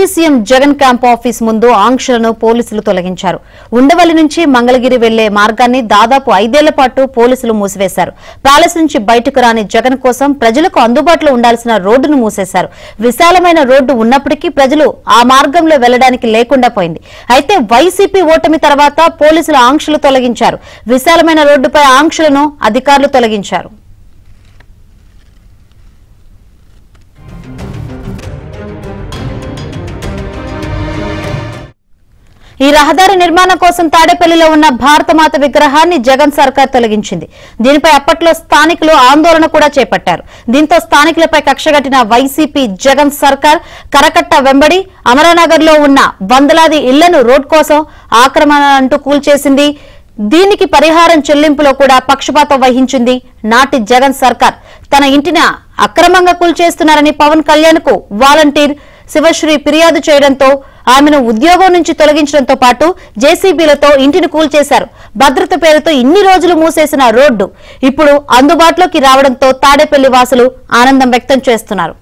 CM Jagan camp office ముందు ఆంక్షలను పోలీసులు తొలగించారు. ఉండవల్లి నుంచి మంగళగిరి వెళ్లే మార్గాన్ని దాదాపు 5 ఏళ్ల పాటు పోలీసులు మూసివేశారు. ప్యాలెస్ నుంచి బయటకు రాని జగన్ కోసం ప్రజలకు అందుబాటులో ఉండాల్సిన రోడ్డును మూసేశారు. విశాలమైన రోడ్డు ఉన్నప్పటికీ ప్రజలు ఆ మార్గంలో వెళ్లడానికి లేకుండా పోయింది. అయితే వైసీపీ ఓటమి తర్వాత పోలీసులు ఆంక్షలు తొలగించారు. విశాలమైన రోడ్డుపై ఆంక్షలను అధికారులు తొలగించారు. ఈ రహదారి నిర్మాణం కోసం తాడేపల్లిలో ఉన్న భారతమాత విగ్రహాన్ని జగన్ సర్కార్ తొలగించింది. దీనిపై అప్పట్లో స్థానికులు ఆందోళన కూడా చేపట్టారు. దీంతో స్థానికులపై కక్షగట్టిన వైసీపీ జగన్ సర్కార్ కరకట్ట వెంబడి అమరానగర్ లో ఉన్న వందలాది ఇళ్లను రోడ్ కోసం ఆక్రమణ అంటూ కూల్చేసింది. దీనికి పరిహారం చెల్లింపులో కూడా పక్షపాతం వహించింది. నాటి జగన్ సర్కార్ తన ఇంటిని అక్రమంగా కూల్చేస్తున్నారని పవన్ కళ్యాణ్ కు వాలంటీర్ శివశ్రీ ఫిర్యాదు చేయడంతో ఆమెను ఉద్యోగం నుంచి తొలగించడంతో పాటు జేసీబీలతో ఇంటిని కూల్చేశారు. భద్రత పేరుతో ఇన్ని రోజులు మూసేసిన రోడ్డు ఇప్పుడు అందుబాటులోకి రావడంతో తాడేపల్లి వాసులు ఆనందం వ్యక్తం చేస్తున్నారు.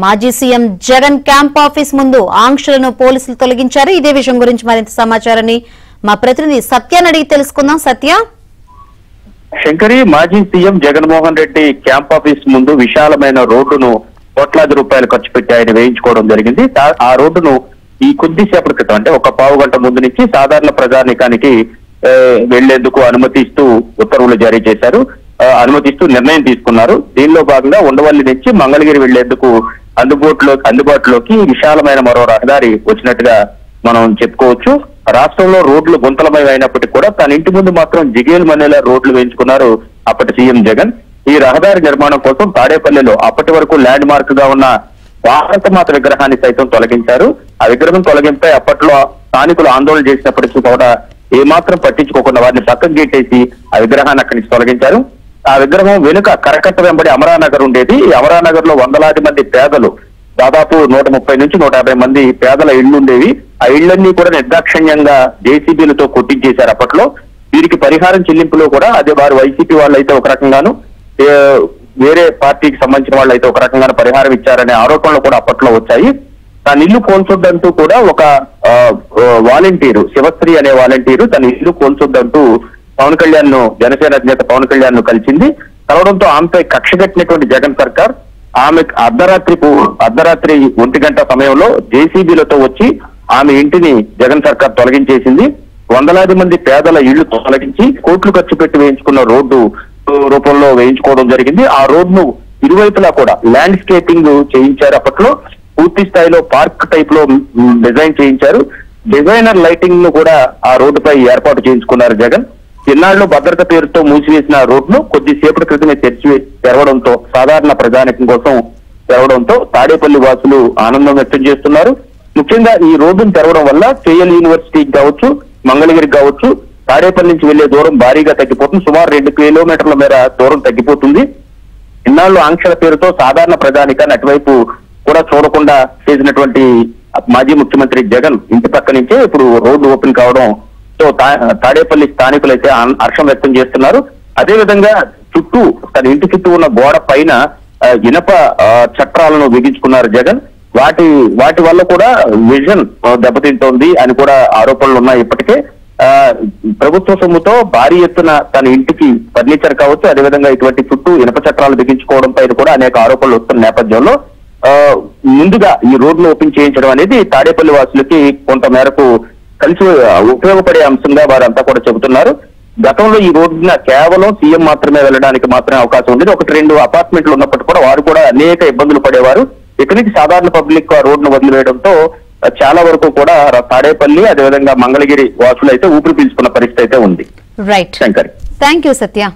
మాజీ సీఎం జగన్ క్యాంప్ ఆఫీస్ ముందు ఆంక్షలను పోలీసులు తొలగించారు. ఇదే విషయం గురించి మరింత సమాచారాన్ని మా ప్రతినిధి సత్యాన్ని అడిగి తెలుసుకుందాం. సత్య, శంకరి, మాజీ CM Jaganmohan Reddy camp office ముందు విశాలమైన రోడ్డును కోట్లాది రూపాయలు ఖర్చు పెట్టి ఆయన వేయించుకోవడం జరిగింది. ఆ రోడ్డును ఈ కొద్దిసేపటి క్రితం, అంటే ఒక పావు గంట ముందు నుంచి సాధారణ ప్రజానికానికి వెళ్లేందుకు అనుమతిస్తూ ఉత్తర్వులు జారీ చేశారు. అనుమతిస్తూ నిర్ణయం తీసుకున్నారు. దీనిలో భాగంగా ఉండవల్లి నుంచి మంగళగిరి వెళ్లేందుకు అందుబాటులోకి విశాలమైన మరో రహదారి వచ్చినట్టుగా మనం చెప్పుకోవచ్చు. రాష్ట్రంలో రోడ్లు గుంతలమయం అయినప్పటికీ కూడా తన ఇంటి ముందు మాత్రం జిగేలు మనేలా రోడ్లు వేయించుకున్నారు అప్పటి సీఎం జగన్. ఈ రహదారి నిర్మాణం కోసం తాడేపల్లిలో అప్పటి వరకు ల్యాండ్ మార్క్ గా ఉన్న భారతమాత విగ్రహాన్ని సైతం తొలగించారు. ఆ విగ్రహం తొలగింపై అప్పట్లో స్థానికులు ఆందోళన చేసినప్పటికీ కూడా ఏమాత్రం పట్టించుకోకుండా వారిని పక్కకు గెట్టేసి ఆ విగ్రహాన్ని అక్కడి నుంచి తొలగించారు. ఆ విగ్రహం వెనుక కరకట్ట వెంబడి అమరానగర్ ఉండేది. ఈ అమరానగర్ లో వందలాది మంది పేదలు, దాదాపు 130 నుంచి 150 మంది పేదల ఇళ్లు ఉండేవి. ఆ ఇళ్లన్నీ కూడా నిర్దాక్షిణ్యంగా జేసీబీలతో కొట్టించేశారు అప్పట్లో. వీరికి పరిహారం చెల్లింపులో కూడా అదే వారు వైసీపీ వాళ్ళు అయితే ఒక రకంగాను, వేరే పార్టీకి సంబంధించిన వాళ్ళు అయితే ఒక రకంగాను పరిహారం ఇచ్చారనే ఆరోపణలు కూడా అప్పట్లో వచ్చాయి. తన ఇల్లు కోల్చొద్దంటూ కూడా ఒక వాలంటీరు, శివశ్రీ అనే వాలంటీరు తన ఇల్లు కోల్చొద్దంటూ పవన్ కళ్యాణ్ ను, జనసేన అధినేత పవన్ కళ్యాణ్ ను కలిసింది. కలవడంతో ఆమెపై కక్ష కట్టినటువంటి జగన్ సర్కార్ ఆమె అర్ధరాత్రి 1 గంట సమయంలో జేసీబీలతో వచ్చి ఆమె ఇంటిని జగన్ సర్కార్ తొలగించేసింది. వందలాది మంది పేదల ఇళ్లు తొలగించి కోట్లు ఖర్చు పెట్టి వేయించుకున్న రోడ్డు రూపంలో వేయించుకోవడం జరిగింది. ఆ రోడ్ను ఇరువైపులా కూడా ల్యాండ్స్కేపింగ్ చేయించారు. అప్పట్లో పూర్తి స్థాయిలో పార్క్ టైప్ లో డిజైన్ చేయించారు. డిజైనర్ లైటింగ్ ను కూడా ఆ రోడ్డుపై ఏర్పాటు చేయించుకున్నారు జగన్. ఇన్నాళ్ళు భద్రత పేరుతో మూసివేసిన రోడ్ను కొద్దిసేపటి క్రితమే తెరవడంతో, సాధారణ ప్రజానికం కోసం తెరవడంతో తాడేపల్లి వాసులు ఆనందం వ్యక్తం చేస్తున్నారు. ముఖ్యంగా ఈ రోడ్డును తెరవడం వల్ల కేఎల్ యూనివర్సిటీకి కావచ్చు, మంగళగిరికి కావచ్చు, తాడేపల్లి నుంచి వెళ్లే దూరం భారీగా తగ్గిపోతుంది. సుమారు 2 కిలోమీటర్ల మేర దూరం తగ్గిపోతుంది. ఇన్నాళ్ళు ఆంక్షల పేరుతో సాధారణ ప్రజానికాన్ని అటువైపు కూడా చూడకుండా చేసినటువంటి మాజీ ముఖ్యమంత్రి జగన్ ఇంటి పక్క నుంచే ఇప్పుడు రోడ్డు ఓపెన్ కావడం తో తాడేపల్లి స్థానికులైతే హర్షం వ్యక్తం చేస్తున్నారు. అదేవిధంగా చుట్టూ, తన ఇంటి చుట్టూ ఉన్న గోడ పైన ఇనప చట్రాలను బిగించుకున్నారు జగన్. వాటి వల్ల కూడా విజన్ దెబ్బతింటోంది అని కూడా ఆరోపణలు ఉన్నాయి. ఇప్పటికే ప్రభుత్వ సొమ్ముతో భారీ ఎత్తున తన ఇంటికి ఫర్నిచర్ కావచ్చు, అదేవిధంగా ఇటువంటి చుట్టూ ఇనప చట్రాలు బిగించుకోవడం పైన కూడా అనేక ఆరోపణలు వస్తున్న నేపథ్యంలో ముందుగా ఈ రోడ్ను ఓపెన్ చేయించడం అనేది తాడేపల్లి వాసులకి కొంత మేరకు కలిసి ఉపయోగపడే అంశంగా వారంతా కూడా చెబుతున్నారు. గతంలో ఈ రోడ్డున కేవలం సీఎం మాత్రమే వెళ్ళడానికి మాత్రమే అవకాశం ఉండేది. 1-2 అపార్ట్మెంట్లు ఉన్నప్పటికీ కూడా వారు కూడా అనేక ఇబ్బందులు పడేవారు. ఇక్కడి నుంచి సాధారణ పబ్లిక్ ఆ రోడ్డును వదిలివేయడంతో చాలా వరకు కూడా తాడేపల్లి, అదేవిధంగా మంగళగిరి వాసులు అయితే ఊపిరి పీల్చుకున్న పరిస్థితి అయితే ఉంది. Right, Shankar. Thank you Satya.